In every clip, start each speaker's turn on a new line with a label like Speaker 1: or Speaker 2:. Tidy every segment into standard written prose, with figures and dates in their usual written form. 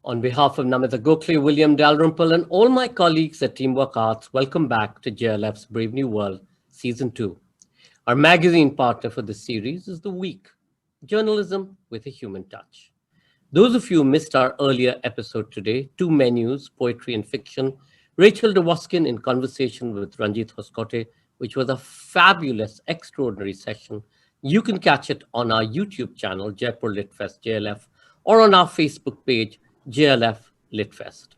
Speaker 1: On behalf of Namita Gokhale, William Dalrymple, and all my colleagues at Teamwork Arts, welcome back to JLF's Brave New World, Season 2. Our magazine partner for this series is The Week, Journalism with a Human Touch. Those of you who missed our earlier episode today, two menus, poetry and fiction, Rachel Dwoskin in conversation with Ranjit Hoskote, which was a fabulous, extraordinary session. You can catch it on our YouTube channel, Jaipur Litfest JLF, or on our Facebook page, JLF Litfest.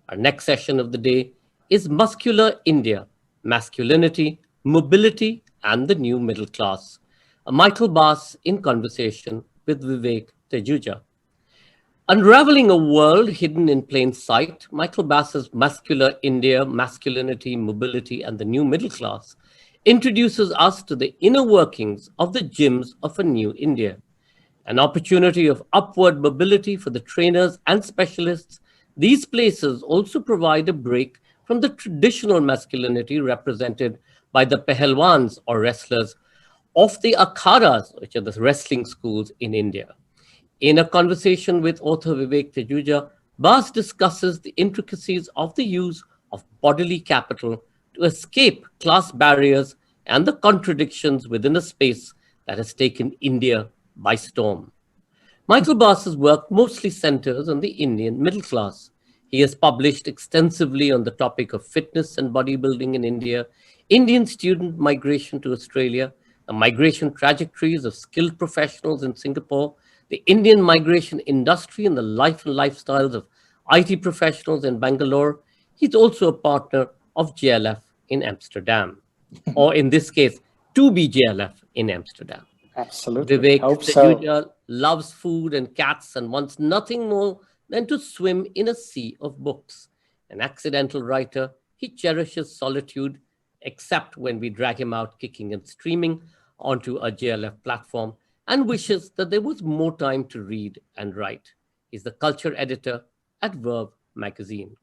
Speaker 1: Our next session of the day is Muscular India, Masculinity, Mobility, and the New Middle Class. Michael Bass in conversation with Vivek Tejuja. Unraveling a world hidden in plain sight, Michael Bass's Muscular India, Masculinity, Mobility, and the New Middle Class introduces us to the inner workings of the gyms of a new India. An opportunity of upward mobility for the trainers and specialists, these places also provide a break from the traditional masculinity represented by the pehelwans or wrestlers of the akhadas, which are the wrestling schools in India. In a conversation with author Vivek Tejuja, Bass discusses the intricacies of the use of bodily capital to escape class barriers and the contradictions within a space that has taken India by storm. Michael Bass's work mostly centers on the Indian middle class. He has published extensively on the topic of fitness and bodybuilding in India, Indian student migration to Australia, the migration trajectories of skilled professionals in Singapore, the Indian migration industry, and the life and lifestyles of IT professionals in Bangalore. He's also a partner of JLF in Amsterdam, or in this case, to be JLF in Amsterdam.
Speaker 2: Absolutely.
Speaker 1: Vivek
Speaker 2: Hope
Speaker 1: Tejuja
Speaker 2: so.
Speaker 1: loves food and cats and wants nothing more than to swim in a sea of books. An accidental writer, he cherishes solitude, except when we drag him out kicking and streaming onto a JLF platform, and wishes that there was more time to read and write. He's the culture editor at Verve magazine.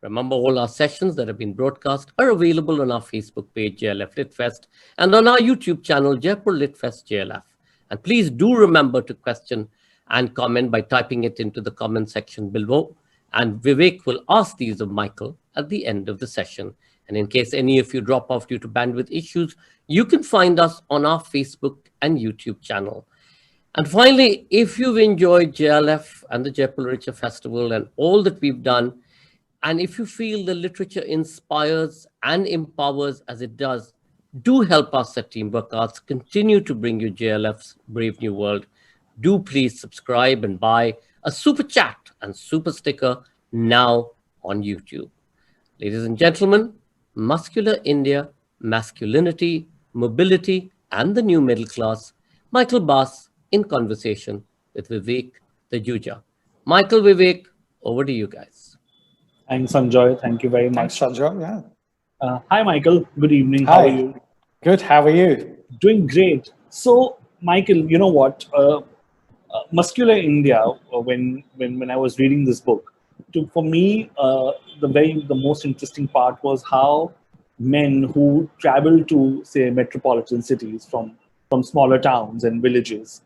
Speaker 1: Remember, all our sessions that have been broadcast are available on our Facebook page, JLF Litfest, and on our YouTube channel, Jaipur Litfest JLF. And please do remember to question and comment by typing it into the comment section below. And Vivek will ask these of Michael at the end of the session. And in case any of you drop off due to bandwidth issues, you can find us on our Facebook and YouTube channel. And finally, if you've enjoyed JLF and the Jaipur Literature Festival and all that we've done, and if you feel the literature inspires and empowers as it does, do help us at Teamwork Arts continue to bring you JLF's Brave New World. Do please subscribe and buy a super chat and super sticker now on YouTube. Ladies and gentlemen, Muscular India, Masculinity, Mobility, and the New Middle Class, Michael Bass in conversation with Vivek Tejuja. Michael, Vivek, over to you guys.
Speaker 3: Thanks, Sanjoy. Thank you very much.
Speaker 2: Thanks, Sanjoy. Yeah.
Speaker 3: Hi, Michael. Good evening.
Speaker 2: Hi.
Speaker 3: How are you?
Speaker 2: Good. How are you?
Speaker 3: Doing great. So, Michael, you know what? Muscular India. When I was reading this book, for me, the most interesting part was how men who travel to, say, metropolitan cities from smaller towns and villages,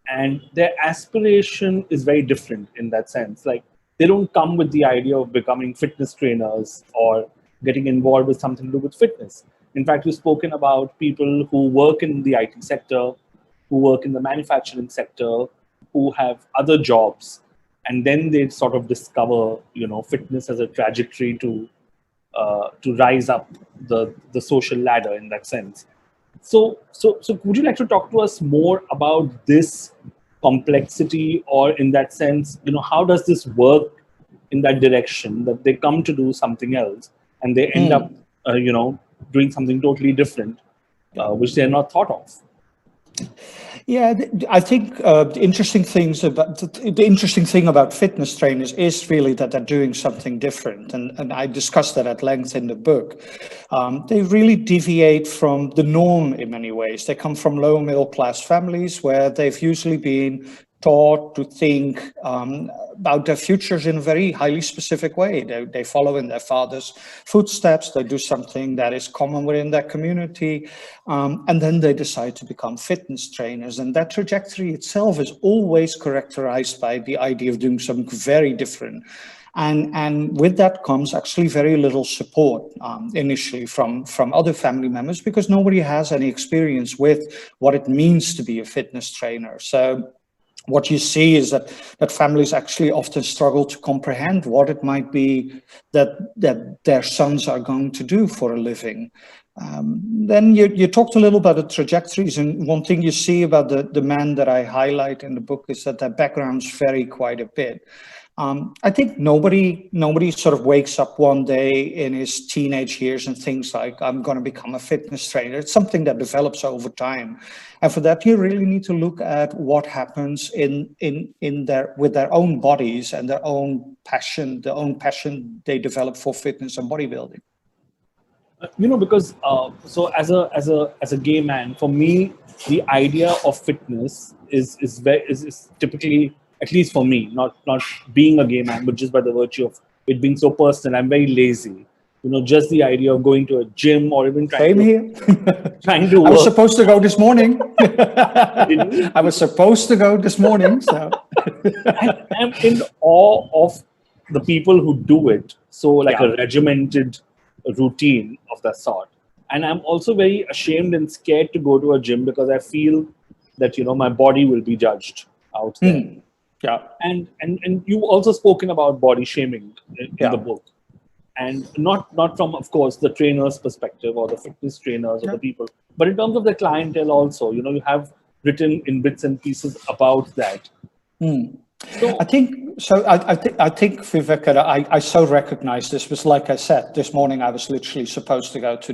Speaker 3: and their aspiration is very different in that sense. Like, they don't come with the idea of becoming fitness trainers or getting involved with something to do with fitness. In fact, you've spoken about people who work in the IT sector, who work in the manufacturing sector, who have other jobs, and then they sort of discover, fitness as a trajectory to rise up the social ladder in that sense. So would you like to talk to us more about this complexity, or in that sense, how does this work in that direction that they come to do something else and they end up, doing something totally different, which they're not thought of?
Speaker 2: Yeah, I think the interesting thing about fitness trainers is really that they're doing something different, and I discussed that at length in the book. They really deviate from the norm in many ways. They come from low middle class families where they've usually been taught to think about their futures in a very highly specific way. They follow in their father's footsteps, they do something that is common within their community, and then they decide to become fitness trainers. And that trajectory itself is always characterized by the idea of doing something very different. And with that comes actually very little support initially from other family members, because nobody has any experience with what it means to be a fitness trainer. So what you see is that families actually often struggle to comprehend what it might be that their sons are going to do for a living. Then you talked a little about the trajectories, and one thing you see about the men that I highlight in the book is that their backgrounds vary quite a bit. I think nobody sort of wakes up one day in his teenage years and thinks like, I'm going to become a fitness trainer. It's something that develops over time. And for that, you really need to look at what happens with their own bodies and their own passion, they develop for fitness and bodybuilding.
Speaker 3: Because so as a gay man, for me, the idea of fitness is typically, at least for me, not being a gay man, but just by the virtue of it being so personal, I'm very lazy. Just the idea of going to a gym or even trying to work.
Speaker 2: I was supposed to go this morning. I was supposed to go this morning. So
Speaker 3: I'm in awe of the people who do it. So a regimented routine of that sort. And I'm also very ashamed and scared to go to a gym because I feel that, my body will be judged out there.
Speaker 2: Yeah.
Speaker 3: And you've also spoken about body shaming in the book. And not from, of course, the trainer's perspective or the fitness trainers or the people, but in terms of the clientele also, you have written in bits and pieces about that.
Speaker 2: So I think Vivek, I so recognize this, because like I said, this morning I was literally supposed to go to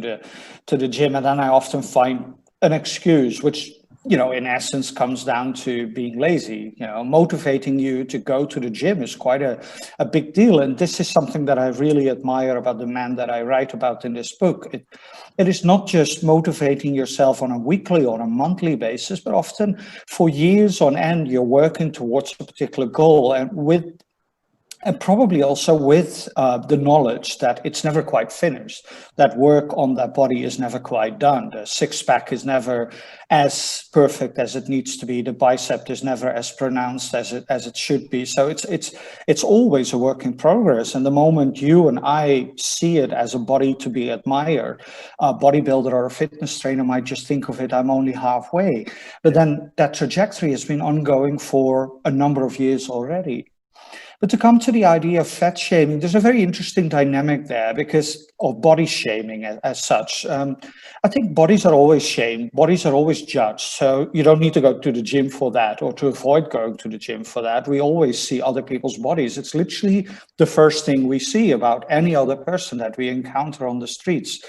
Speaker 2: the gym, and then I often find an excuse, which in essence comes down to being lazy. Motivating you to go to the gym is quite a big deal. And this is something that I really admire about the man that I write about in this book. It is not just motivating yourself on a weekly or a monthly basis, but often for years on end, you're working towards a particular goal, and probably also with the knowledge that it's never quite finished, that work on that body is never quite done. The six-pack is never as perfect as it needs to be. The bicep is never as pronounced as it should be. So it's always a work in progress. And the moment you and I see it as a body to be admired, a bodybuilder or a fitness trainer might just think of it, I'm only halfway. But then that trajectory has been ongoing for a number of years already. But to come to the idea of fat shaming, there's a very interesting dynamic there of body shaming as such. I think bodies are always shamed, bodies are always judged. So you don't need to go to the gym for that or to avoid going to the gym for that. We always see other people's bodies. It's literally the first thing we see about any other person that we encounter on the streets.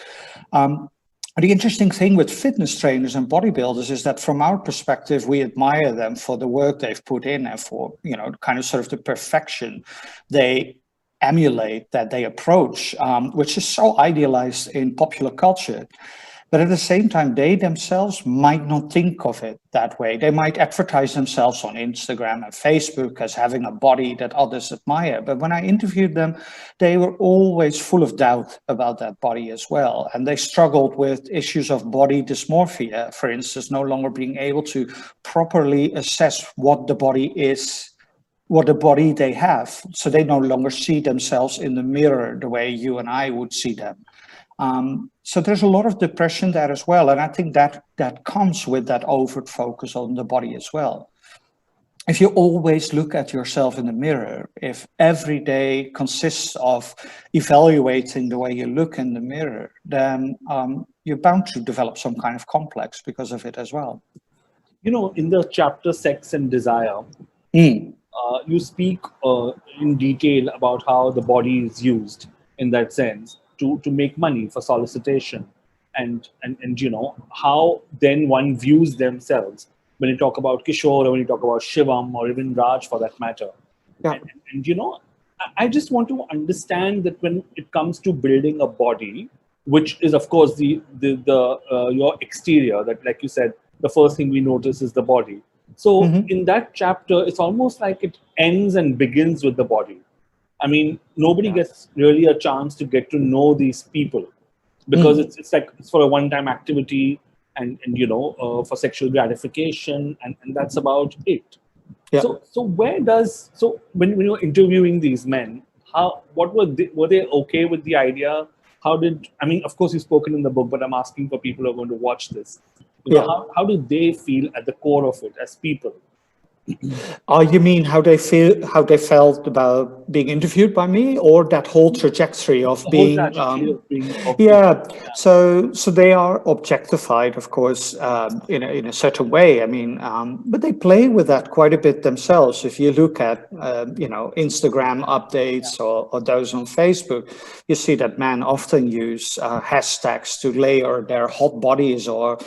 Speaker 2: The interesting thing with fitness trainers and bodybuilders is that from our perspective, we admire them for the work they've put in and for, kind of sort of the perfection they emulate, that they approach, which is so idealized in popular culture. But at the same time, they themselves might not think of it that way. They might advertise themselves on Instagram and Facebook as having a body that others admire. But when I interviewed them, they were always full of doubt about that body as well. And they struggled with issues of body dysmorphia, for instance, no longer being able to properly assess what the body is, what the body they have. So they no longer see themselves in the mirror the way you and I would see them. So there's a lot of depression there as well. And I think that comes with that overt focus on the body as well. If you always look at yourself in the mirror, if every day consists of evaluating the way you look in the mirror, then you're bound to develop some kind of complex because of it as well.
Speaker 3: In the chapter Sex and Desire, you speak in detail about how the body is used in that sense to make money for solicitation, and how then one views themselves when you talk about Kishore or when you talk about Shivam or even Raj for that matter.
Speaker 2: Yeah.
Speaker 3: And I just want to understand that when it comes to building a body, which is of course the your exterior, that like you said, the first thing we notice is the body. So
Speaker 2: Mhm.
Speaker 3: in that chapter, it's almost like it ends and begins with the body. I mean, nobody
Speaker 2: Yeah.
Speaker 3: gets really a chance to get to know these people because
Speaker 2: Mm.
Speaker 3: it's like it's for a one-time activity and for sexual gratification and that's about it.
Speaker 2: Yeah.
Speaker 3: So where does so when you're interviewing these men, how what were they okay with the idea? How did I mean? Of course, you've spoken in the book, but I'm asking for people who are going to watch this.
Speaker 2: Yeah.
Speaker 3: How do they feel at the core of it as people?
Speaker 2: Oh, you mean how they felt about being interviewed by me, or that whole trajectory of
Speaker 3: The whole
Speaker 2: being
Speaker 3: trajectory of being of
Speaker 2: yeah,
Speaker 3: yeah.
Speaker 2: so they are objectified, of course, in a certain way. I mean, but they play with that quite a bit themselves. If you look at Instagram updates or those on Facebook, you see that men often use hashtags to layer their hot bodies or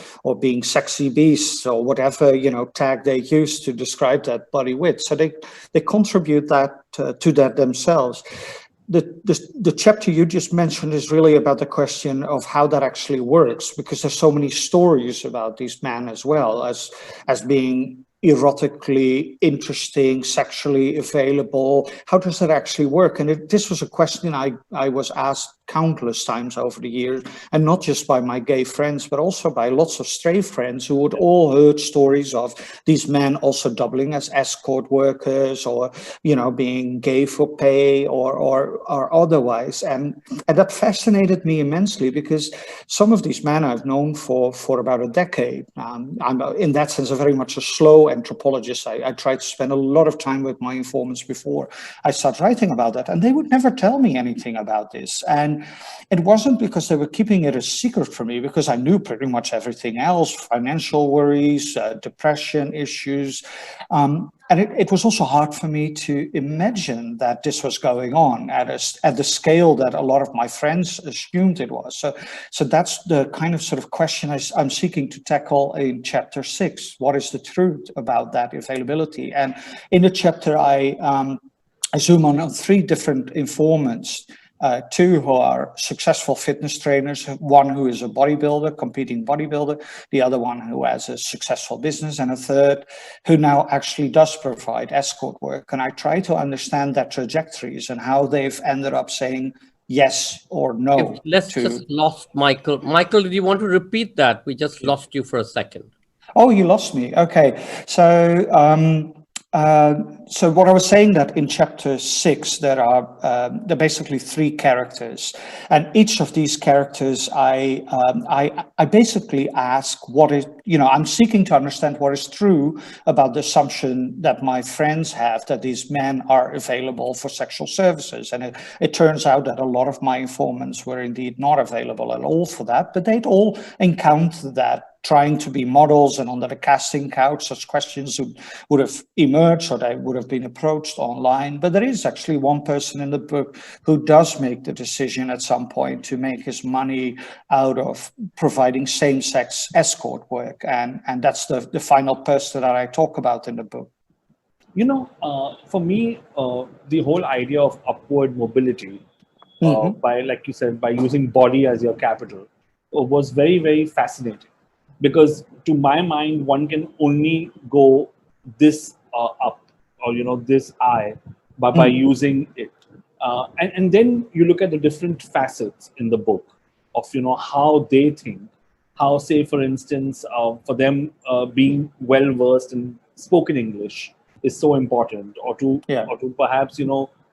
Speaker 2: being sexy beasts or whatever tag they use to describe that body with. So they contribute that to that themselves. The chapter you just mentioned is really about the question of how that actually works, because there's so many stories about these men as well as being erotically interesting, sexually available. How does that actually work? And this was a question I was asked countless times over the years, and not just by my gay friends, but also by lots of straight friends who would all heard stories of these men also doubling as escort workers or being gay for pay or otherwise. And that fascinated me immensely, because some of these men I've known for about a decade. I'm in that sense very much a slow anthropologist. I try to spend a lot of time with my informants before I start writing about that, and they would never tell me anything about this. And it wasn't because they were keeping it a secret from me, because I knew pretty much everything else: financial worries, depression issues. And it was also hard for me to imagine that this was going on at the scale that a lot of my friends assumed it was. So that's the kind of sort of question I'm seeking to tackle in chapter 6. What is the truth about that availability? And in the chapter, I zoom on 3 different informants. 2 who are successful fitness trainers, one who is a bodybuilder, competing bodybuilder, the other one who has a successful business, and a third who now actually does provide escort work. And I try to understand their trajectories and how they've ended up saying yes or no
Speaker 1: Let's
Speaker 2: to.
Speaker 1: just lost Michael. Michael, did you want to repeat that? We just lost you for a second.
Speaker 2: Oh, you lost me. Okay. So what I was saying, that in chapter 6, there are basically 3 characters, and each of these characters, I basically ask what is, I'm seeking to understand what is true about the assumption that my friends have that these men are available for sexual services. And it turns out that a lot of my informants were indeed not available at all for that, but they'd all encountered that trying to be models, and under the casting couch, such questions would have emerged, or they would have been approached online. But there is actually one person in the book who does make the decision at some point to make his money out of providing same-sex escort work. And that's the final person that I talk about in the book.
Speaker 3: For me, the whole idea of upward mobility, by, like you said, by using body as your capital, was very, very fascinating. Because to my mind, one can only go this up, or this eye, by using it. And then you look at the different facets in the book of how they think. How, say, for instance, for them, being well versed in spoken English is so important, or to perhaps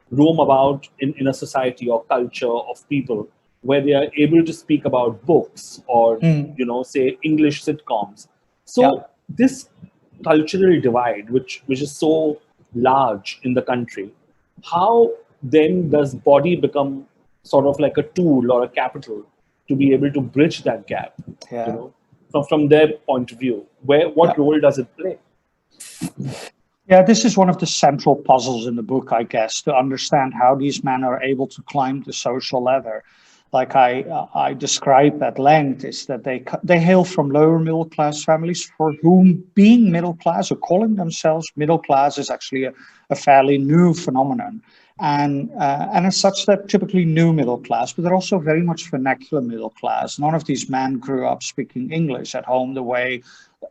Speaker 3: roam about in a society or culture of people where they are able to speak about books or say English sitcoms. So this cultural divide, which is so large in the country, how then does body become sort of like a tool or a capital to be able to bridge that gap? From their point of view, what role does it play?
Speaker 2: Yeah, this is one of the central puzzles in the book, I guess, to understand how these men are able to climb the social ladder. Like I describe at length, is that they hail from lower middle class families for whom being middle class or calling themselves middle class is actually a fairly new phenomenon. And as such, they're typically new middle class, but they're also very much vernacular middle class. None of these men grew up speaking English at home the way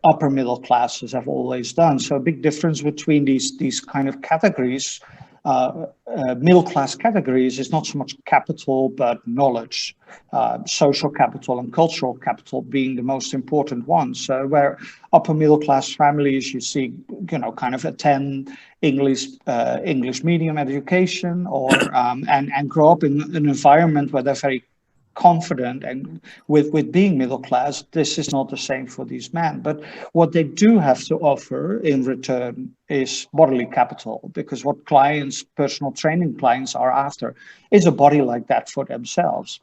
Speaker 2: upper middle classes have always done. So a big difference between these kind of categories, middle class categories, is not so much capital but knowledge, social capital and cultural capital being the most important ones. So where upper middle class families, you see, kind of attend English medium education, or and grow up in an environment where they're very confident and with being middle class. This is not the same for these men, but what they do have to offer in return is bodily capital, because what personal training clients are after is a body like that for themselves.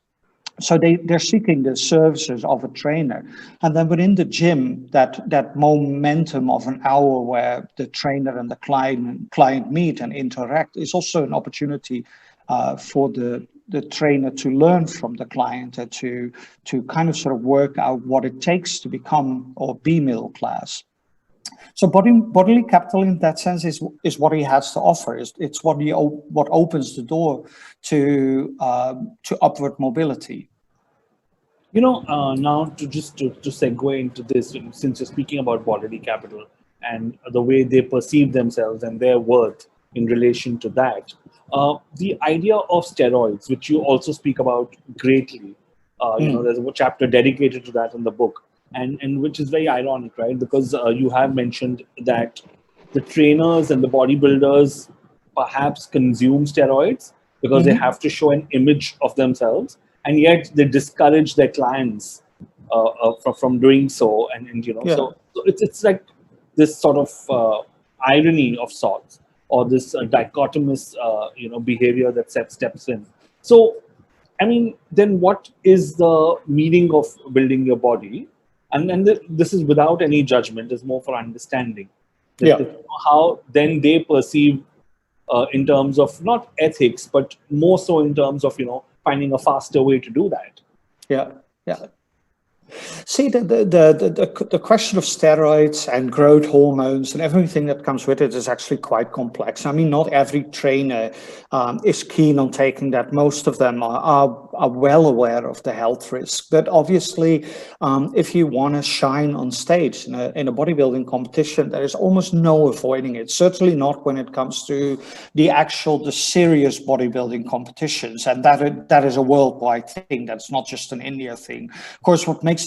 Speaker 2: So they're seeking the services of a trainer. And then within the gym, that momentum of an hour where the trainer and the client meet and interact is also an opportunity for the trainer to learn from the client and to kind of sort of work out what it takes to become or be middle class. So bodily capital in that sense is what he has to offer. It's what opens the door to upward mobility.
Speaker 3: Now to segue into this, since you're speaking about bodily capital and the way they perceive themselves and their worth in relation to that, the idea of steroids, which you also speak about greatly, there's a chapter dedicated to that in the book, and which is very ironic, right? Because you have mentioned that the trainers and the bodybuilders perhaps consume steroids because they have to show an image of themselves, and yet they discourage their clients from doing so. So it's like this sort of irony of sorts, or this dichotomous behavior that steps in. So, I mean, then what is the meaning of building your body? And this is without any judgment, it's more for understanding. How then they perceive in terms of not ethics, but more so in terms of, finding a faster way to do that.
Speaker 2: Yeah. See, the question of steroids and growth hormones and everything that comes with it is actually quite complex. I mean, not every trainer is keen on taking that. Most of them are well aware of the health risk. But obviously, if you want to shine on stage in a bodybuilding competition, there is almost no avoiding it. Certainly not when it comes to the serious bodybuilding competitions. And that is a worldwide thing. That's not just an India thing. Of course, what makes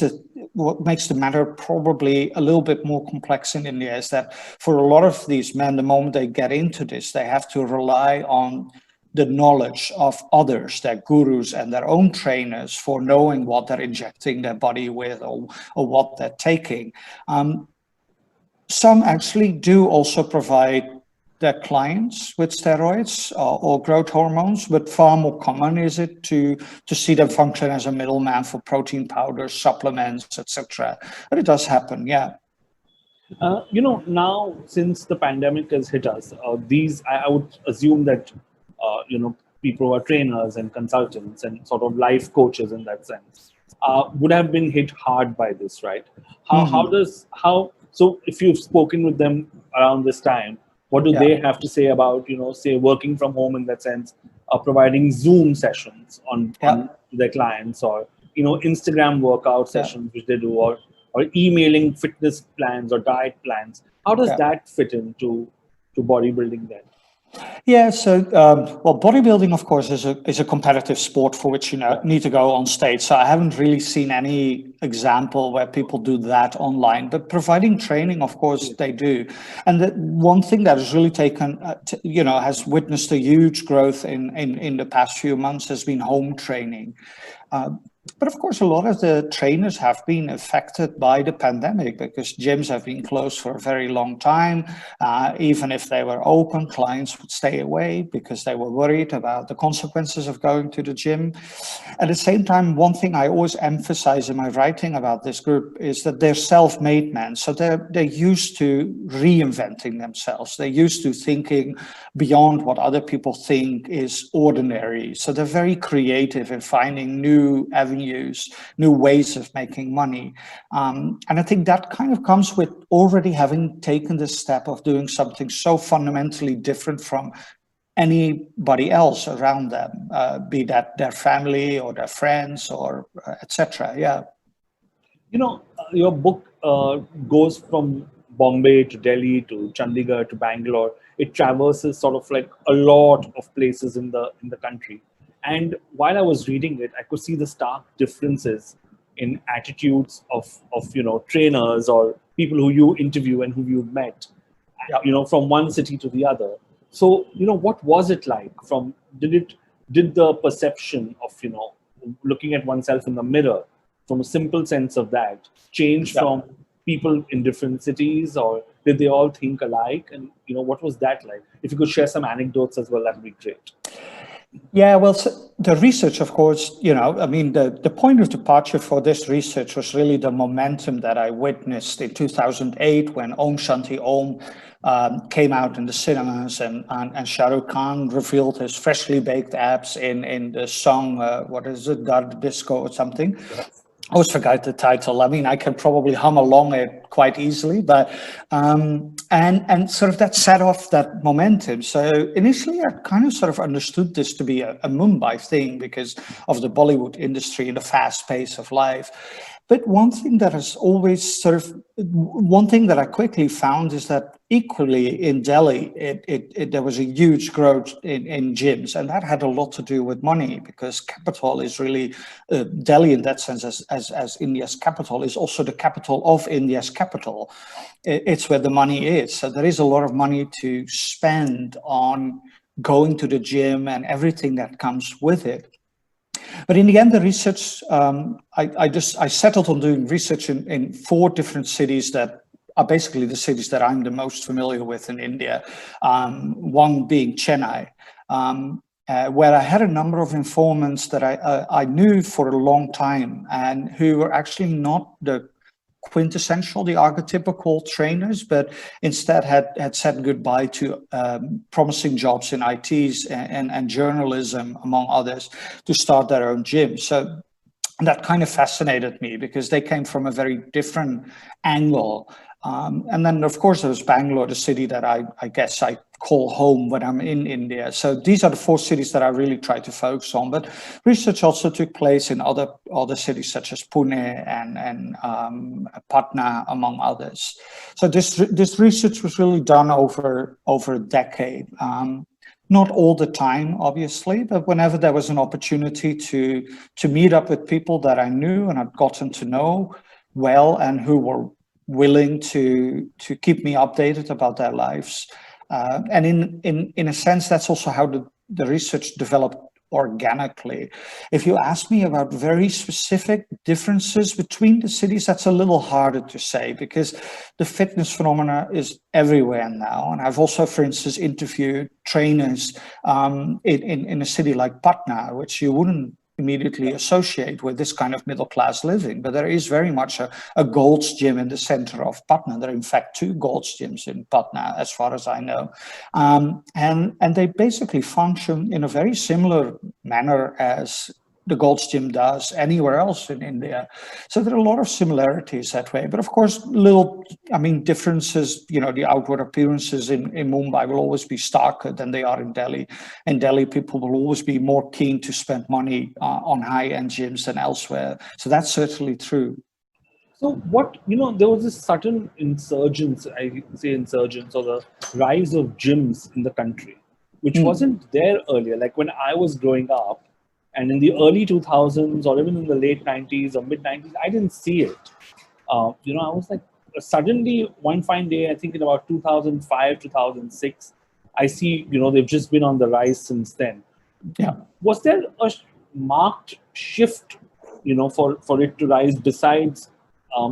Speaker 2: the matter probably a little bit more complex in India is that for a lot of these men, the moment they get into this, they have to rely on the knowledge of others, their gurus and their own trainers, for knowing what they're injecting their body with or what they're taking. Some actually do also provide their clients with steroids or growth hormones, but far more common is it to see them function as a middleman for protein powders, supplements, etc. But it does happen, yeah.
Speaker 3: Now since the pandemic has hit us, I would assume that people who are trainers and consultants and sort of life coaches in that sense would have been hit hard by this, right? So if you've spoken with them around this time, what do they have to say about, say, working from home in that sense, providing Zoom sessions on their clients, or, Instagram workout sessions, which they do, or emailing fitness plans or diet plans? How does that fit into bodybuilding then?
Speaker 2: Yeah, so bodybuilding, of course, is a competitive sport for which you need to go on stage. So I haven't really seen any example where people do that online. But providing training, of course, they do. And the one thing that has really has witnessed a huge growth in the past few months has been home training. But of course, a lot of the trainers have been affected by the pandemic because gyms have been closed for a very long time. Even if they were open, clients would stay away because they were worried about the consequences of going to the gym. At the same time, one thing I always emphasize in my writing about this group is that they're self-made men. So they're used to reinventing themselves. They're used to thinking beyond what other people think is ordinary. So they're very creative in finding new avenues, new ways of making money. And I think that kind of comes with already having taken the step of doing something so fundamentally different from anybody else around them, be that their family or their friends or etc. Yeah.
Speaker 3: Your book goes from Bombay to Delhi to Chandigarh to Bangalore. It traverses sort of like a lot of places in the country. And while I was reading it, I could see the stark differences in attitudes of trainers or people who you interview and who you've met, from one city to the other. So what was it like? Did the perception of looking at oneself in the mirror, from a simple sense of that, change from people in different cities, or did they all think alike? And what was that like? If you could share some anecdotes as well, that would be great.
Speaker 2: Yeah, well, so the research, of course, I mean, the point of departure for this research was really the momentum that I witnessed in 2008 when Om Shanti Om came out in the cinemas, and Shah Rukh Khan revealed his freshly baked abs in the song, what is it, Gard Disco or something. I always forget the title. I mean, I can probably hum along it quite easily, but and sort of that set off that momentum. So initially, I kind of sort of understood this to be a Mumbai thing because of the Bollywood industry and the fast pace of life. But one thing that I quickly found is that equally in Delhi, there was a huge growth in gyms, and that had a lot to do with money because capital is really Delhi in that sense, as India's capital, is also the capital of India's capital. It's where the money is. So there is a lot of money to spend on going to the gym and everything that comes with it. But in the end, the research, I settled on doing research in 4 different cities that are basically the cities that I'm the most familiar with in India. One being Chennai, where I had a number of informants that I knew for a long time and who were actually not the quintessential, the archetypical trainers, but instead had said goodbye to promising jobs in ITs and journalism, among others, to start their own gym. So that kind of fascinated me because they came from a very different angle. And then, of course, there was Bangalore, the city that I guess I call home when I'm in India. So these are the 4 cities that I really try to focus on. But research also took place in other cities such as Pune and Patna, among others. So this research was really done over a decade. Not all the time, obviously, but whenever there was an opportunity to meet up with people that I knew and I'd gotten to know well and who were willing to keep me updated about their lives. And in a sense, that's also how the research developed organically. If you ask me about very specific differences between the cities, that's a little harder to say because the fitness phenomena is everywhere now. And I've also, for instance, interviewed trainers in a city like Patna, which you wouldn't immediately associate with this kind of middle-class living. But there is very much a Gold's Gym in the center of Patna. There are, in fact, 2 Gold's Gyms in Patna, as far as I know. And they basically function in a very similar manner as the Gold's Gym does anywhere else in India. So there are a lot of similarities that way. But of course, differences, the outward appearances in Mumbai will always be starker than they are in Delhi. In Delhi, people will always be more keen to spend money on high-end gyms than elsewhere. So that's certainly true.
Speaker 3: So there was this sudden insurgence, or the rise of gyms in the country, which wasn't there earlier. Like when I was growing up, and in the early 2000s or even in the late 90s or mid 90s, I didn't see it. I was like, suddenly one fine day, I think in about 2005, 2006, I see, they've just been on the rise since then.
Speaker 2: Yeah.
Speaker 3: Was there a marked shift, for it to rise besides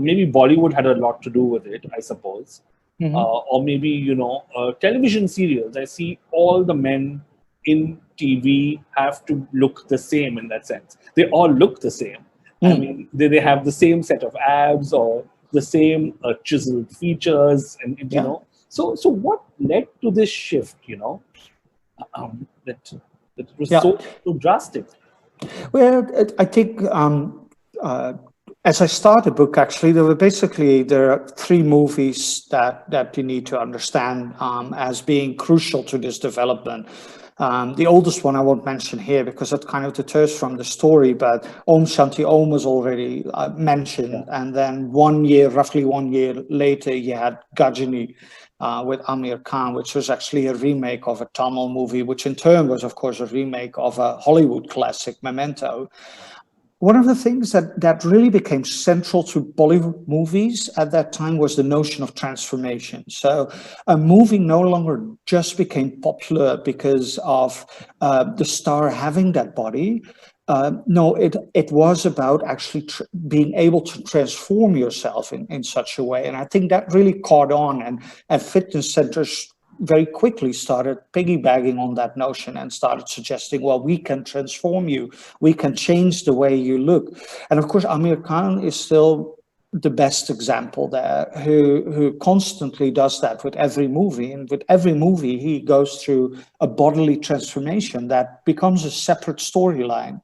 Speaker 3: maybe Bollywood had a lot to do with it, I suppose.
Speaker 2: Mm-hmm.
Speaker 3: Or maybe, television serials. I see all the men in TV have to look the same in that sense. They all look the same. I mean, they have the same set of abs or the same chiseled features, and So what led to this shift? That it was so drastic.
Speaker 2: Well, I think as I start the book, actually, there are three movies that you need to understand as being crucial to this development. The oldest one I won't mention here because it kind of deters from the story, but Om Shanti Om was already mentioned. And then roughly 1 year later, you had Gajini with Amir Khan, which was actually a remake of a Tamil movie, which in turn was, of course, a remake of a Hollywood classic, Memento. One of the things that really became central to Bollywood movies at that time was the notion of transformation. So a movie no longer just became popular because of the star having that body. No, it was about actually being able to transform yourself in such a way. And I think that really caught on, and fitness centers very quickly started piggybacking on that notion and started suggesting, well, we can transform you, we can change the way you look. And of course, Amir Khan is still the best example there, who constantly does that with every movie. And with every movie, he goes through a bodily transformation that becomes a separate storyline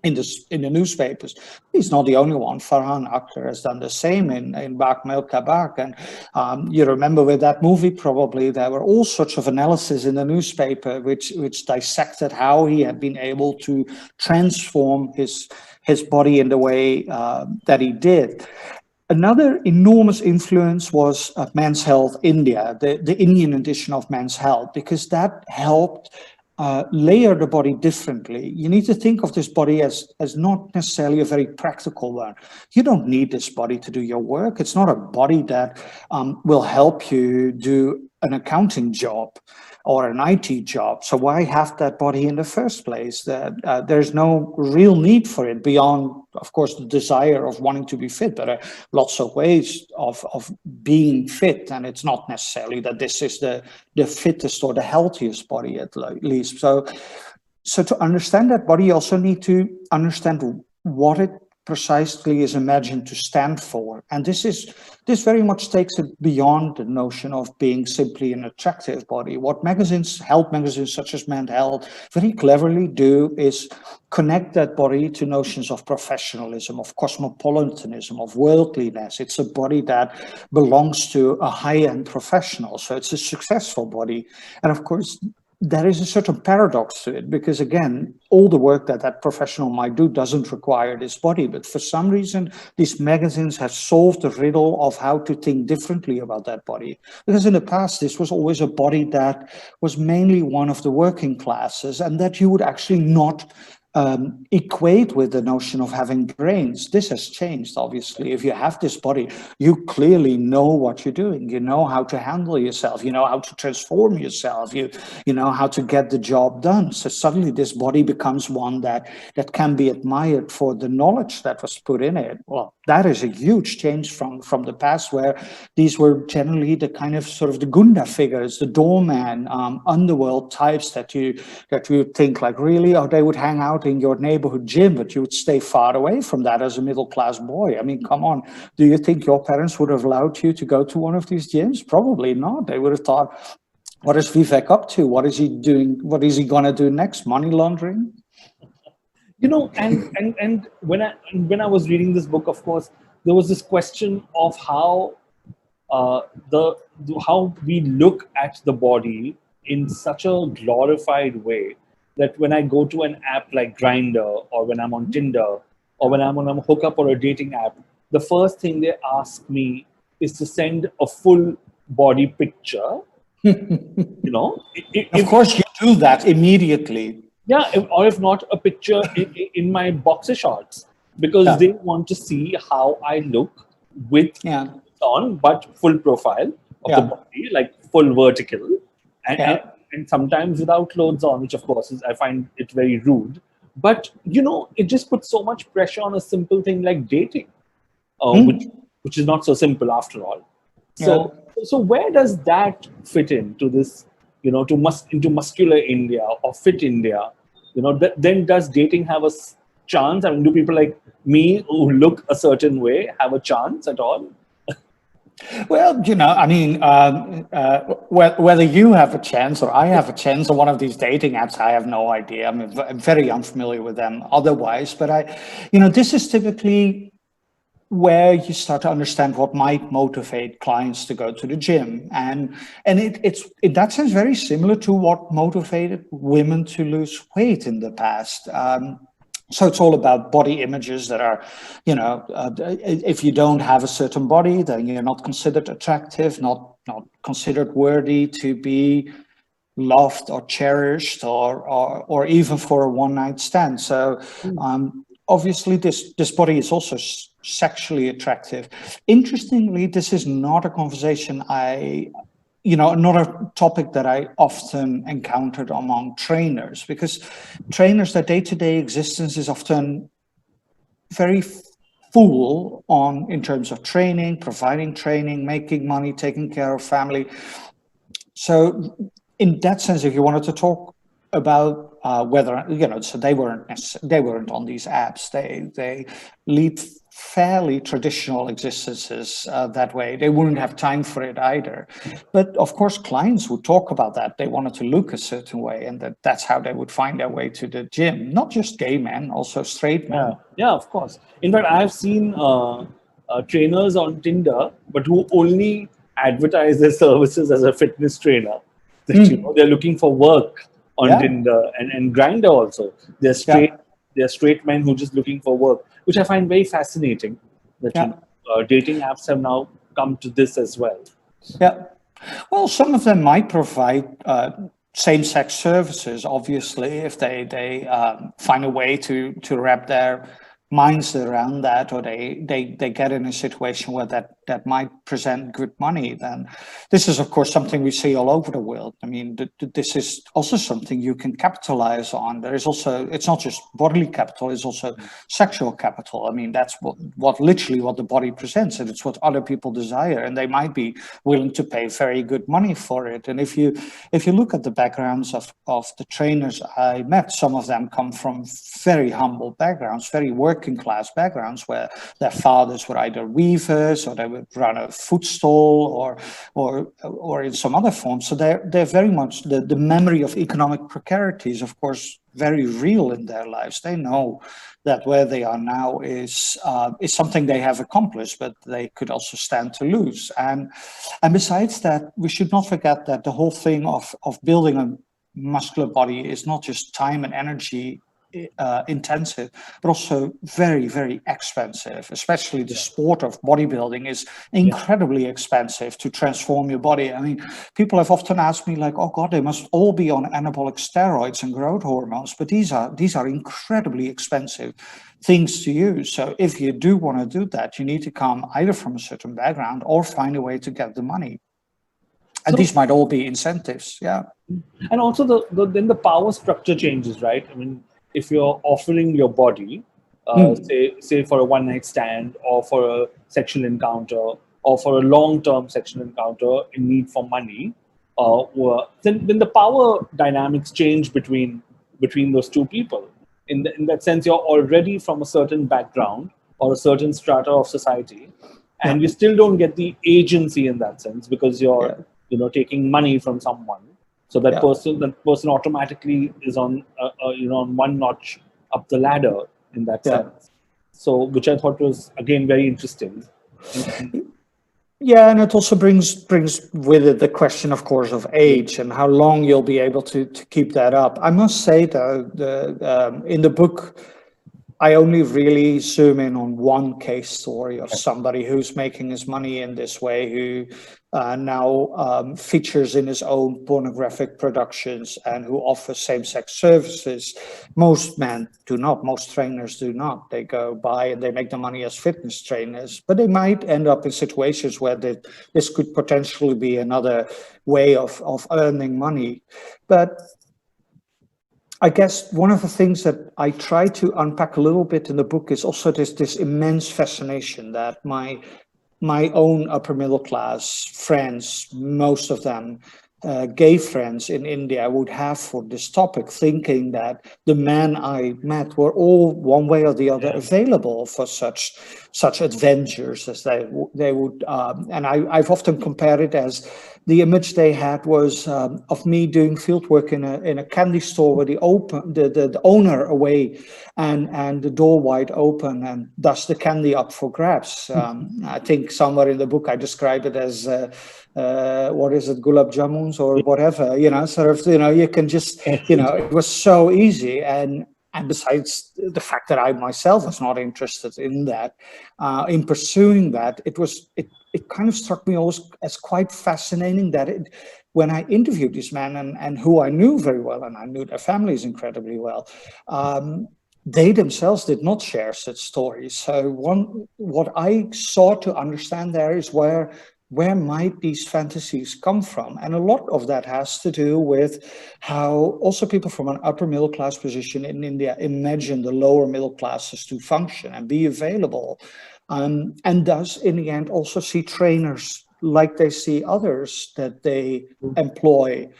Speaker 2: in the newspapers. He's not the only one. Farhan Akhtar has done the same in Bak Milka Bak. And you remember with that movie, probably, there were all sorts of analysis in the newspaper which dissected how he had been able to transform his body in the way that he did. Another enormous influence was Men's Health India, the Indian edition of Men's Health, because that helped layer the body differently. You need to think of this body as not necessarily a very practical one. You don't need this body to do your work. It's not a body that will help you do an accounting job or an IT job. So why have that body in the first place? There's no real need for it beyond, of course, the desire of wanting to be fit. There are lots of ways of being fit, and it's not necessarily that this is the fittest or the healthiest body at least. So to understand that body, you also need to understand what it precisely is imagined to stand for. And this very much takes it beyond the notion of being simply an attractive body. What health magazines such as Men's Health very cleverly do is connect that body to notions of professionalism, of cosmopolitanism, of worldliness. It's a body that belongs to a high-end professional. So it's a successful body. And of course, there is a certain paradox to it, because again, all the work that professional might do doesn't require this body. But for some reason, these magazines have solved the riddle of how to think differently about that body. Because in the past, this was always a body that was mainly one of the working classes, and that you would actually not equate with the notion of having brains. This has changed, obviously. If you have this body, you clearly know what you're doing. You know how to handle yourself. You know how to transform yourself. You know how to get the job done. So suddenly this body becomes one that can be admired for the knowledge that was put in it. Well, that is a huge change from the past, where these were generally the kind of sort of the Gunda figures, the doorman, underworld types that you think like, really? Oh, they would hang out in your neighborhood gym, but you would stay far away from that as a middle-class boy. I mean, come on. Do you think your parents would have allowed you to go to one of these gyms? Probably not. They would have thought, what is Vivek up to? What is he doing? What is he going to do next? Money laundering?
Speaker 3: You know, and when I was reading this book, of course, there was this question of how how we look at the body in such a glorified way, that when I go to an app like Grindr, or when I'm on Tinder, or when I'm on a hookup or a dating app, the first thing they ask me is to send a full body picture. You know,
Speaker 2: of course you do that immediately.
Speaker 3: Yeah, or if not, a picture in my boxer shorts, because they want to see how I look with on, but full profile of the body, like full vertical, and sometimes without clothes on, which of course I find it very rude. But you know, it just puts so much pressure on a simple thing like dating, which is not so simple after all. So where does that fit into this? You know, into muscular India or fit India? You know, then does dating have a chance? I mean, do people like me who look a certain way have a chance at all?
Speaker 2: Well, you know, I mean, whether you have a chance or I have a chance on one of these dating apps, I have no idea. I'm very unfamiliar with them otherwise. But this is typically where you start to understand what might motivate clients to go to the gym. And it's in that sense very similar to what motivated women to lose weight in the past. So it's all about body images that are, if you don't have a certain body, then you're not considered attractive, not considered worthy to be loved or cherished, or even for a one-night stand. So obviously this body is also sexually attractive. Interestingly, this is not a conversation not a topic that I often encountered among trainers, because trainers, their day-to-day existence is often very full in terms of training, providing training, making money, taking care of family. So in that sense, if you wanted to talk about whether, so they weren't on these apps. They lead fairly traditional existences that way. They wouldn't have time for it either. But of course, clients would talk about that. They wanted to look a certain way, and that's how they would find their way to the gym. Not just gay men, also straight men.
Speaker 3: Yeah, of course. In fact, I've seen trainers on Tinder, but who only advertise their services as a fitness trainer. That, they're looking for work on Tinder and Grindr also. They're straight men who are just looking for work, which I find very fascinating. That dating apps have now come to this as well.
Speaker 2: Yeah. Well, some of them might provide same-sex services, obviously, if they find a way to wrap their minds around that, or they get in a situation where that might present good money. Then this is, of course, something we see all over the world. I mean, this is also something you can capitalize on. There is also, it's not just bodily capital, it's also sexual capital. I mean, that's what literally what the body presents, and it's what other people desire, and they might be willing to pay very good money for it. And if you look at the backgrounds of the trainers I met, some of them come from very humble backgrounds, very working class backgrounds, where their fathers were either weavers, or they would run a food stall, or in some other form. So they're very much, the memory of economic precarity is, of course, very real in their lives. They know that where they are now is something they have accomplished, but they could also stand to lose. And besides that, we should not forget that the whole thing of building a muscular body is not just time and energy intensive, but also very, very expensive. Especially the sport of bodybuilding is incredibly expensive to transform your body. I mean, people have often asked me, like, oh God, they must all be on anabolic steroids and growth hormones, but these are incredibly expensive things to use. So if you do want to do that, you need to come either from a certain background or find a way to get the money. And these might all be incentives,
Speaker 3: And also then the power structure changes, right? I mean, if you're offering your body, say for a one-night stand, or for a sexual encounter, or for a long-term sexual encounter in need for money, then the power dynamics change between those two people. In that sense, you're already from a certain background or a certain strata of society, and you still don't get the agency in that sense, because you're taking money from someone. So that person automatically is on on one notch up the ladder in that sense. So, which I thought was again very interesting.
Speaker 2: Yeah, and it also brings with it the question, of course, of age and how long you'll be able to keep that up. I must say, though, in the book, I only really zoom in on one case story of somebody who's making his money in this way, who now features in his own pornographic productions and who offers same-sex services. Most men do not, most trainers do not. They go by and they make the money as fitness trainers, but they might end up in situations where this could potentially be another way of earning money. But I guess one of the things that I try to unpack a little bit in the book is also this immense fascination that my own upper middle class friends, most of them, gay friends in India would have for this topic, thinking that the men I met were all one way or the other available for such adventures as they would. And I've often compared it as the image they had was of me doing field work in a candy store where the owner away and the door wide open, and thus the candy up for grabs. I think somewhere in the book I describe it as what is it, gulab jamuns or whatever, sort of, you can just, it was so easy. And besides the fact that I myself was not interested in that, in pursuing that, it kind of struck me always as quite fascinating that when I interviewed these men and who I knew very well, and I knew their families incredibly well, they themselves did not share such stories. So what I sought to understand there is where might these fantasies come from? And a lot of that has to do with how also people from an upper middle class position in India imagine the lower middle classes to function and be available. And thus, in the end, also see trainers like they see others that they employ,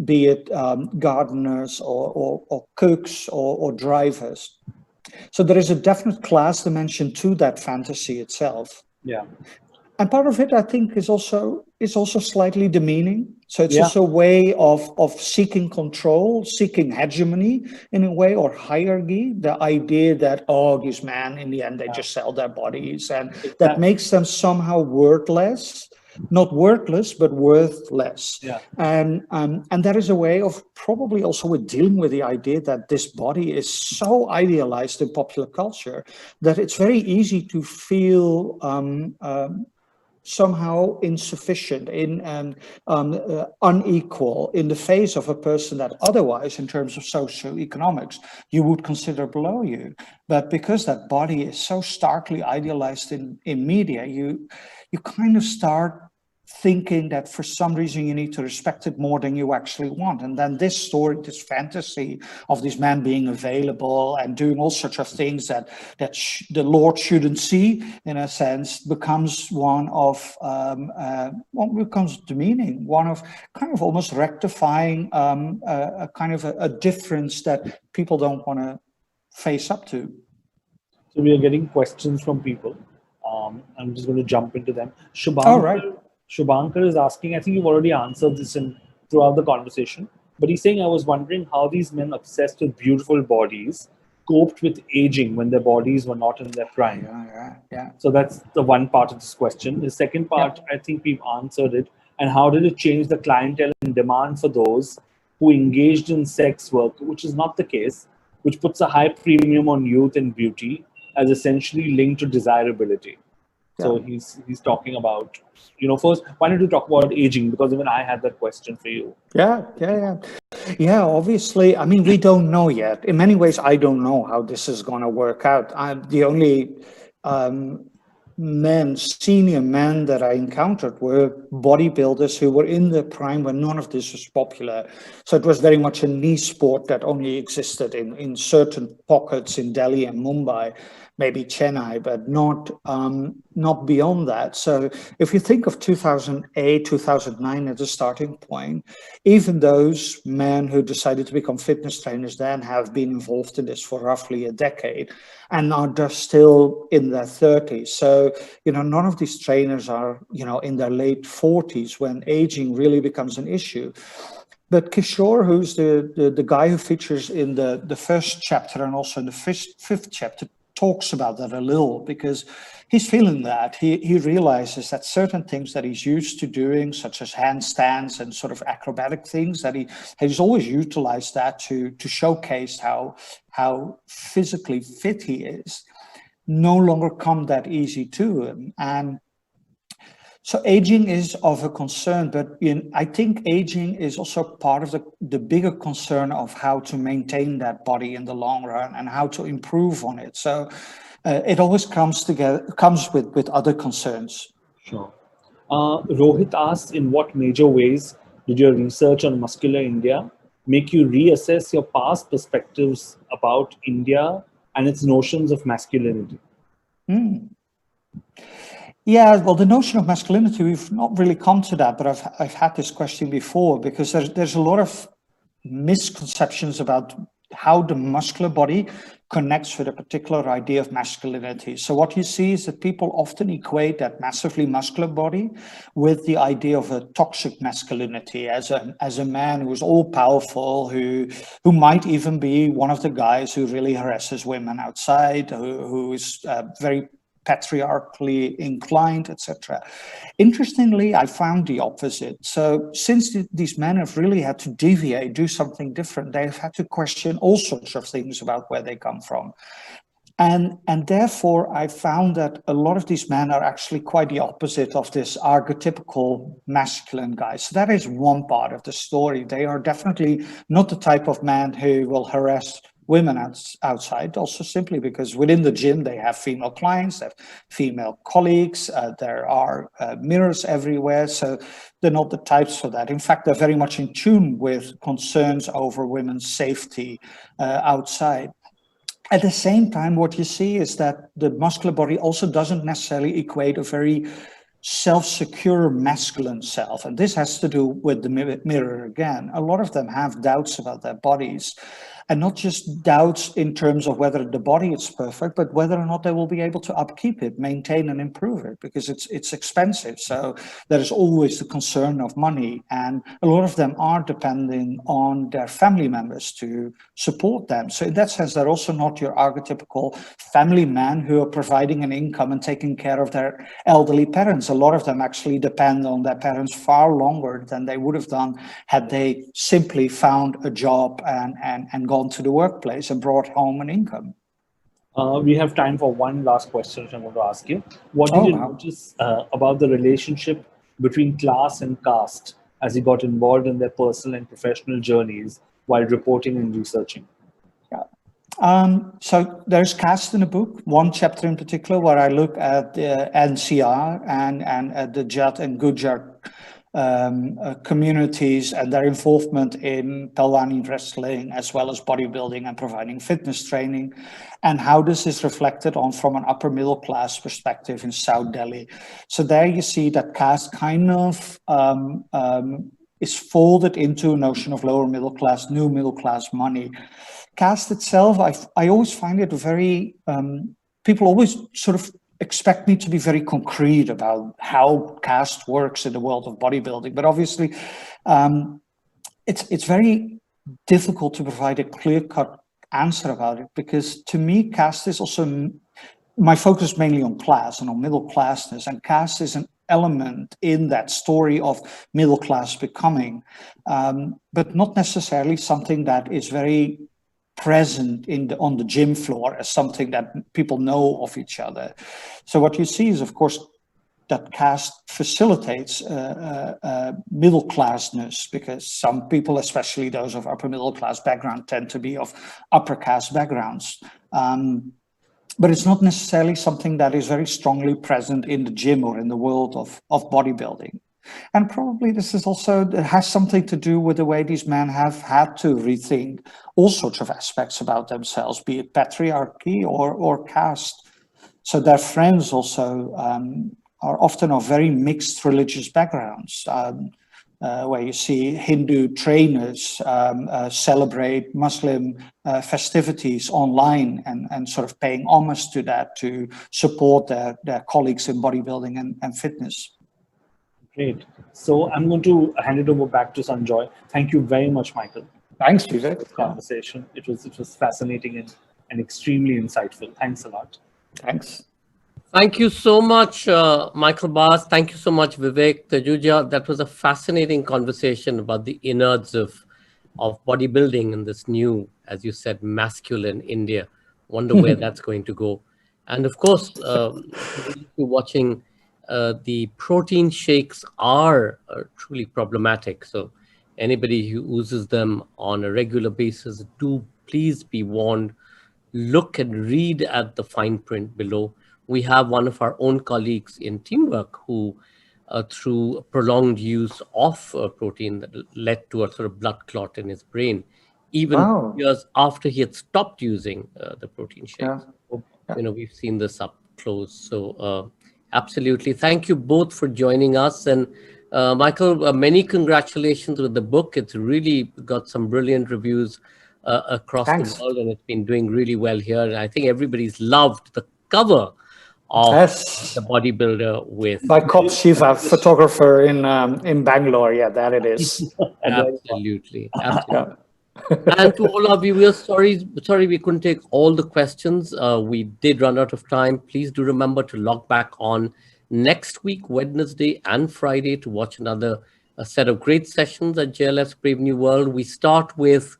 Speaker 2: be it gardeners or cooks or drivers. So there is a definite class dimension to that fantasy itself.
Speaker 3: Yeah.
Speaker 2: And part of it, I think, is also slightly demeaning. So it's also a way of seeking control, seeking hegemony in a way, or hierarchy. The idea that, these men, in the end, they just sell their bodies, and that makes them somehow worthless. Not worthless, but worthless.
Speaker 3: Yeah.
Speaker 2: And that is a way of probably also with dealing with the idea that this body is so idealized in popular culture that it's very easy to feel somehow insufficient unequal in the face of a person that otherwise, in terms of socioeconomics, you would consider below you. But because that body is so starkly idealized in media, you kind of start thinking that for some reason you need to respect it more than you actually want. And then this story, this fantasy of this man being available and doing all sorts of things that the Lord shouldn't see, in a sense, becomes one of, becomes demeaning, one of kind of almost rectifying a kind of a difference that people don't want to face up to.
Speaker 3: So we are getting questions from people. I'm just going to jump into them. Shubhankar is asking, I think you've already answered this throughout the conversation, but he's saying, I was wondering how these men obsessed with beautiful bodies coped with aging when their bodies were not in their prime.
Speaker 2: Yeah.
Speaker 3: So that's the one part of this question. The second part, I think we've answered it. And how did it change the clientele and demand for those who engaged in sex work, which is not the case, which puts a high premium on youth and beauty as essentially linked to desirability. So he's talking about, first, why don't you talk about aging? Because even I had that question for you.
Speaker 2: Yeah, obviously. I mean, we don't know yet. In many ways, I don't know how this is going to work out. The only senior men that I encountered were bodybuilders who were in their prime when none of this was popular. So it was very much a niche sport that only existed in certain pockets in Delhi and Mumbai, maybe Chennai, but not beyond that. So if you think of 2008, 2009 as a starting point, even those men who decided to become fitness trainers then have been involved in this for roughly a decade and are just still in their 30s. So, none of these trainers are, in their late 40s when aging really becomes an issue. But Kishore, who's the guy who features in the first chapter and also in the fifth chapter, talks about that a little, because he's feeling that. He realizes that certain things that he's used to doing, such as handstands and sort of acrobatic things, that he's always utilized that to showcase how physically fit he is, no longer come that easy to him. And so aging is of a concern, but I think aging is also part of the bigger concern of how to maintain that body in the long run and how to improve on it. So it always comes with other concerns.
Speaker 3: Sure. Rohit asks, in what major ways did your research on muscular India make you reassess your past perspectives about India and its notions of masculinity?
Speaker 2: Yeah, well, the notion of masculinity, we've not really come to that, but I've had this question before, because there's a lot of misconceptions about how the muscular body connects with a particular idea of masculinity. So what you see is that people often equate that massively muscular body with the idea of a toxic masculinity, as a man who is all powerful, who might even be one of the guys who really harasses women outside, who is very patriarchally inclined, etc. Interestingly, I found the opposite. So since these men have really had to deviate, do something different, they've had to question all sorts of things about where they come from. And therefore, I found that a lot of these men are actually quite the opposite of this archetypical masculine guy. So that is one part of the story. They are definitely not the type of man who will harass women outside, also simply because within the gym they have female clients, they have female colleagues, there are mirrors everywhere, so they're not the types for that. In fact, they're very much in tune with concerns over women's safety outside. At the same time, what you see is that the muscular body also doesn't necessarily equate a very self-secure masculine self. And this has to do with the mirror again. A lot of them have doubts about their bodies, and not just doubts in terms of whether the body is perfect, but whether or not they will be able to upkeep it, maintain and improve it, because it's expensive. So there is always the concern of money, and a lot of them are depending on their family members to support them. So in that sense, they're also not your archetypical family men who are providing an income and taking care of their elderly parents. A lot of them actually depend on their parents far longer than they would have done had they simply found a job and gone to the workplace and brought home an income.
Speaker 3: We have time for one last question, which I'm going to ask you. What did you
Speaker 2: wow.
Speaker 3: notice about the relationship between class and caste as you got involved in their personal and professional journeys while reporting and researching?
Speaker 2: So there's caste in the book, one chapter in particular where I look at the NCR and at the Jat and Gujar communities and their involvement in Pelwani wrestling, as well as bodybuilding and providing fitness training, and how this is reflected on from an upper middle class perspective in South Delhi. So there you see that caste kind of is folded into a notion of lower middle class, new middle class money. Caste itself, I always find it very, people always sort of expect me to be very concrete about how caste works in the world of bodybuilding, but obviously it's very difficult to provide a clear-cut answer about it, because to me caste is also, my focus mainly on class and on middle classness, and caste is an element in that story of middle class becoming, but not necessarily something that is very present on the gym floor as something that people know of each other. So what you see is, of course, that caste facilitates middle classness, because some people, especially those of upper middle class background, tend to be of upper caste backgrounds. But it's not necessarily something that is very strongly present in the gym or in the world of bodybuilding. And probably this is also has something to do with the way these men have had to rethink all sorts of aspects about themselves, be it patriarchy or caste. So their friends also are often of very mixed religious backgrounds, where you see Hindu trainers celebrate Muslim festivities online and sort of paying homage to that to support their colleagues in bodybuilding and fitness.
Speaker 3: Great. So I'm going to hand it over back to Sanjoy. Thank you very much, Michael.
Speaker 2: Thanks, Vivek.
Speaker 3: For this conversation. It was fascinating and extremely insightful. Thanks a lot.
Speaker 2: Thanks.
Speaker 1: Thank you so much, Michael Bas. Thank you so much, Vivek Tajuja. That was a fascinating conversation about the innards of bodybuilding in this new, as you said, masculine India. Wonder where that's going to go. And of course, watching the protein shakes are truly problematic. So anybody who uses them on a regular basis, do please be warned. Look and read at the fine print below. We have one of our own colleagues in Teamwork who, through prolonged use of protein, that led to a sort of blood clot in his brain, even years after he had stopped using the protein shakes.
Speaker 2: Yeah.
Speaker 1: We've seen this up close. So Absolutely. Thank you both for joining us. And Michael, many congratulations with the book. It's really got some brilliant reviews across the
Speaker 2: Thanks.
Speaker 1: world, and it's been doing really well here. And I think everybody's loved the cover of
Speaker 2: Yes.
Speaker 1: the bodybuilder with.
Speaker 2: By Kop Shiva, photographer in Bangalore. Yeah, there it is.
Speaker 1: Absolutely. Absolutely.
Speaker 2: Yeah.
Speaker 1: And to all our viewers, sorry we couldn't take all the questions. We did run out of time. Please do remember to log back on next week, Wednesday and Friday, to watch another set of great sessions at JLF's Brave New World. We start with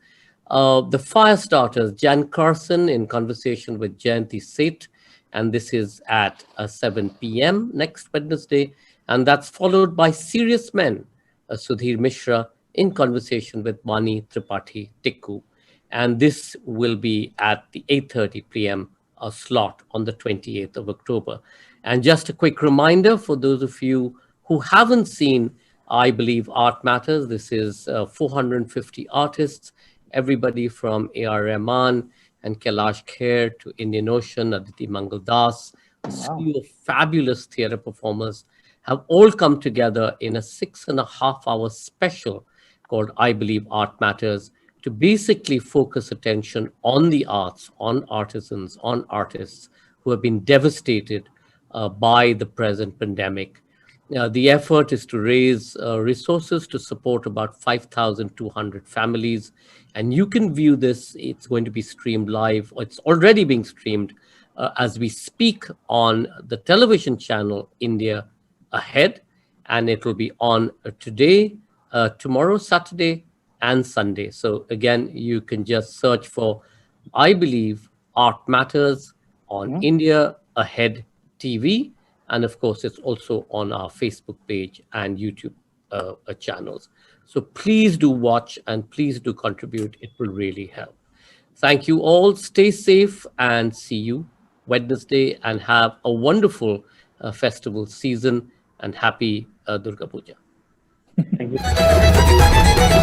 Speaker 1: the fire starters, Jan Carson in conversation with Jayanti Seth, and this is at 7 p.m. next Wednesday. And that's followed by Serious Men, Sudhir Mishra in conversation with Mani Tripathi Tikku. And this will be at the 8:30 p.m. Slot on the 28th of October. And just a quick reminder for those of you who haven't seen I Believe Art Matters, this is 450 artists, everybody from A.R. Rahman and Kailash Kher to Indian Ocean, Aditi Mangal Das, a slew of fabulous theater performers have all come together in a 6.5-hour special called I Believe Art Matters to basically focus attention on the arts, on artisans, on artists who have been devastated by the present pandemic. The effort is to raise resources to support about 5,200 families. And you can view this, it's going to be streamed live, or it's already being streamed as we speak on the television channel India Ahead. And it will be on today, tomorrow, Saturday, and Sunday. So again, you can just search for I Believe Art Matters on India Ahead TV. And of course, it's also on our Facebook page and YouTube channels. So please do watch and please do contribute. It will really help. Thank you all. Stay safe and see you Wednesday, and have a wonderful festival season, and happy Durga Puja.
Speaker 3: Thank you.